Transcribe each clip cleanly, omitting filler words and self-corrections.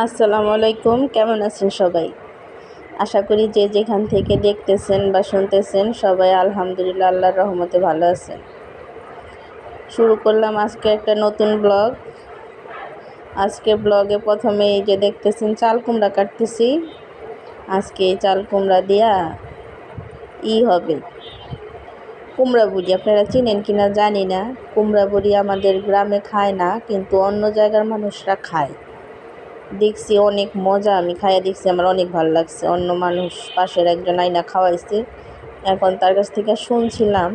আসসালামু আলাইকুম, কেমন আছেন সবাই? আশা করি যে যেখান থেকে দেখতেছেন বা শুনতেছেন সবাই আলহামদুলিল্লাহ আল্লাহর রহমতে ভালো আছেন। শুরু করলাম আজকে একটা নতুন ব্লগ। আজকে ব্লগে প্রথমে এই যে দেখতেছেন চাল কুমড়া কাটতেছি। আজকে এই চাল কুমড়া দিয়া হবে কুমড়া বড়ি। আপনারা চিনেন কিনা জানি না। কুমড়া বড়ি আমাদের গ্রামে খায় না, কিন্তু অন্য জায়গার মানুষরা খায়। দেখছি অনেক মজা, আমি খাইয়া দেখছি, আমার অনেক ভালো লাগছে। অন্য মানুষ পাশের একজন আইনা খাওয়াইছে, এখন তার কাছ থেকে শুনছিলাম,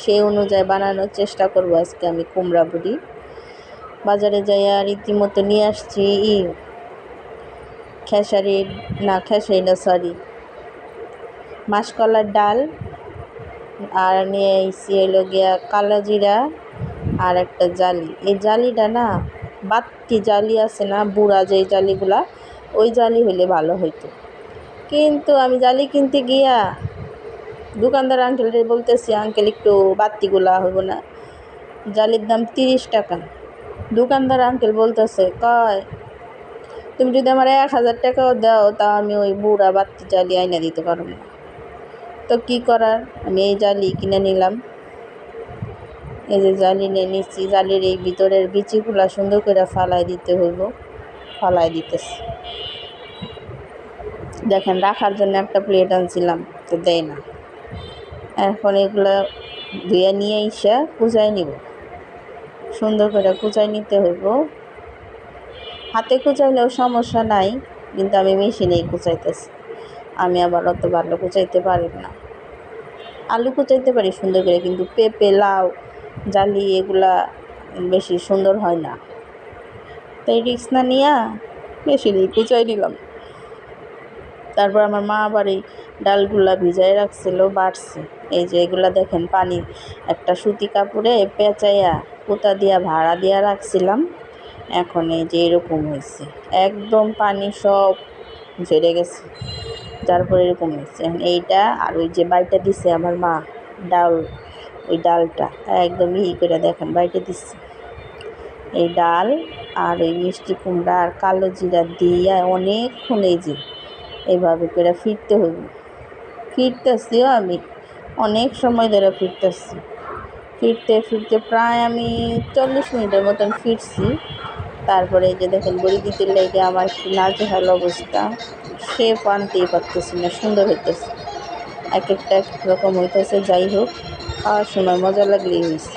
সেই অনুযায়ী বানানোর চেষ্টা করব আজকে আমি কুমড়া বড়ি। বাজারে যাইয়া রীতিমতো নিয়ে আসছি খেসারি মাসকলার ডাল, আর নিয়ে এসেছি হলো গিয়া কালো জিরা আর একটা জালি। এই জালিটা না, বাত্তি জালি আছে না, বুড়া যেই জালিগুলা, ওই জালি হইলে ভালো হইতো। কিন্তু আমি জালি কিনতে গিয়া দোকানদার আঙ্কেলরে বলতেছি, আঙ্কেল একটু বাত্তিগুলা হইব না, জালির দাম 30 টাকা। দোকানদার আঙ্কেল বলতেছে, কয় তুমি যদি আমার 1000 টাকাও দাও, তা আমি ওই বুড়া বাত্তি জালি আইনা দিতে পারবো না। তো কী করার, আমি এই জালি কিনে নিলাম। এই যে জালি নিয়ে নিচ্ছি, জালির এই ভিতরের বিচিগুলা সুন্দর করে ফালাই দিতে হইব। ফালাই দিতেছি, দেখেন রাখার জন্য একটা প্লেট আনছিলাম, তো দেয় না। এখন এগুলো ধুয়ে নিয়ে এসে কুচাই নিব, সুন্দর করে কুচাই নিতে হইব। হাতে কুচাইলেও সমস্যা নাই, কিন্তু আমি মেশিনেই কুচাইতেছি। আমি আবার অত ভালো কুচাইতে পারি না। আলু কুচাইতে পারি সুন্দর করে, কিন্তু পেঁপে, লাউ, জালি এগুলা বেশি সুন্দর হয় না। তাই রিস্ক না নিয়ে মেশিনেই কুচাই নিলাম। তারপর আমার মা আবার এই ডালগুলা ভিজাই রাখছিল, বাড়ছে। এই যে এগুলা দেখেন, পানি একটা সুতি কাপড়ে পেঁচাইয়া কুতা দিয়া ভাড়া দিয়া রাখছিলাম। এখন এই যে এরকম হয়েছে, একদম পানি সব ঝরে গেছে, তারপরে এরকম হয়েছে। এখন এইটা আর ওই যে বাইটা দিছে আমার মা ডাল, ওই ডালটা একদম করে দেখেন বাইটে দিচ্ছে। এই ডাল আর ওই মিষ্টি কুমড়া আর কালো জিরা দিয়া অনেকক্ষণ এই যে এইভাবে করে ফিরতে হইব। ফিরতেছিও আমি অনেক সময় ধরে ফিরতে প্রায় আমি 40 মিনিটের মতন ফিরছি। তারপরে এই যে দেখেন বড়ি দিতে লেগে আমার একটু নাজেহাল অবস্থা, শেপ আনতেই পারতেছি না, সুন্দর হইতেছে, এক একটা এক রকম হইতেছে। যাই হোক, খাওয়ার সময় মজা লাগলেই হয়েছে,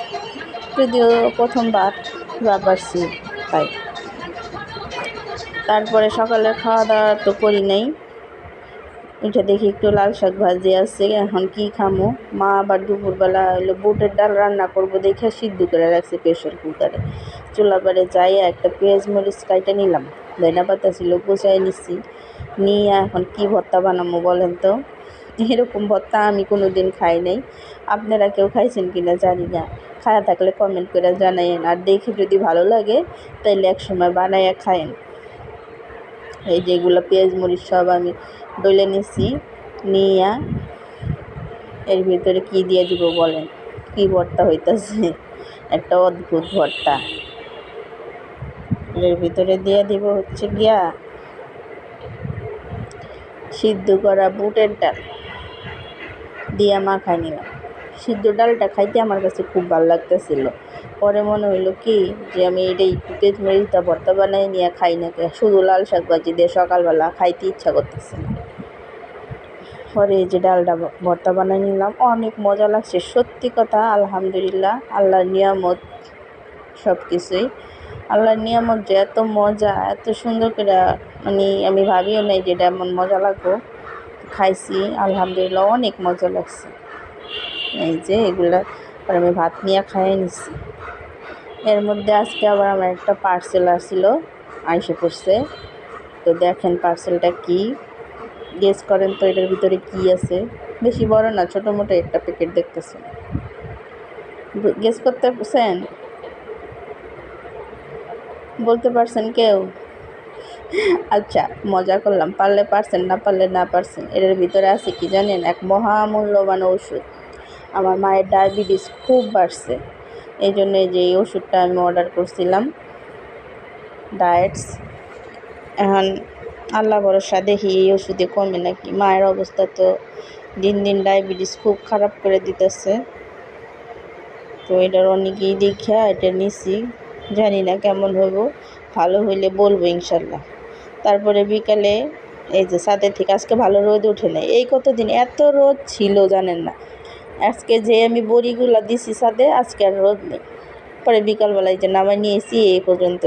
যদিও প্রথমবার পারছি তাই। তারপরে সকালের খাওয়া দাওয়া তো করি নাই, এটা দেখি একটু লাল শাক ভাজি আছে, এখন কি খামো। মা আবার দুপুরবেলা হলো বুটের ডাল রান্না করবো দেখে সিদ্ধ করে রাখছে প্রেশার কুকারে। চুলাপাড়ে যাই একটা পেঁয়াজ মরিচ কাইটে নিলাম, ধনিয়া পাতা ছিল কুচাই নিচ্ছি, নিয়ে এখন কি ভর্তা বানাবো বলেন তো। এরকম ভর্তা আমি কোনো দিন খাই নাই, আপনারা কেউ খাইছেন কিনা জানি না, খায়া থাকলে কমেন্ট করে জানাইন। আর দেখে যদি ভালো লাগে তাইলে এক সময় বানাইয়া খায়েন। এই যেগুলো পেঁয়াজ মরিচ সব আমি ডলে নিছি, নিয়ে এর ভিতরে কি দিয়ে দিব বলেন, কি ভর্তা হইতেছে, একটা অদ্ভুত ভর্তা। এর ভিতরে দিয়ে দিব হচ্ছে গিয়া সিদ্ধ করা বুটের ডাল দিয়া মাখাই নিলাম। সিদ্ধ ডালটা খাইতে আমার কাছে খুব ভালো লাগতেছিল। পরে মনে হইলো কি যে আমি এটাই পেঁয়াজ মরিচটা ভর্তা বানাই নিয়ে খাই না, শুধু লাল শাক ভাজি দিয়ে সকালবেলা খাইতে ইচ্ছা করতেছে না। পরে এই যে ডালটা ভর্তা বানাই নিলাম, অনেক মজা লাগছে সত্যি কথা। আলহামদুলিল্লাহ, আল্লাহর নিয়ামত সব কিছুই। আল্লাহর নিয়ামত যে এত মজা, এত সুন্দর করে, মানে আমি ভাবিও নাই যে এটা এমন মজা লাগবো। খাইছি আলহামদুলিল্লাহ, অনেক মজা লাগছে। এই যে এগুলা আর আমি ভাত নিয়ে খাইয়ে নিচ্ছি। এর মধ্যে আজকে আবার আমার একটা পার্সেল আসছিলো, আইসে পড়ছে। তো দেখেন পার্সেলটা কি, গেস করেন তো এটার ভিতরে কি আছে। বেশি বড় না, ছোটো মোটো একটা প্যাকেট দেখতেছেন, গেস করতে পারছেন? বলতে পারছেন কেউ? আচ্ছা, মজা করলাম, পারলে পারছেন, না পারলে না পারছেন। এর ভিতরে আছে কি জানেন, এক মহামূল্যবান ওষুধ। আমার মায়ের ডায়াবেটিস খুব বাড়ছে, এই জন্য যে এই ওষুধটা আমি অর্ডার করছিলাম, ডায়েটস। এখন আল্লাহ ভরসা, দেখি এই ওষুধে কমে নাকি। মায়ের অবস্থা তো দিন দিন ডায়াবেটিস খুব খারাপ করে দিতেছে। তো এটার অনেকেই দেখা এটা নিছি, জানি না কেমন হইব। ভালো হইলে বলবো ইনশাল্লাহ। তারপরে বিকালে এই যে ছাদের থেকে আজকে ভালো রোদ ওঠে নাই, এই কতদিন এত রোদ ছিল জানেন না। আজকে যে আমি বড়িগুলা দিছি ছাদে, আজকে আর রোদ নেই। পরে বিকালবেলায় যে নামাই নিয়েছি এই পর্যন্ত।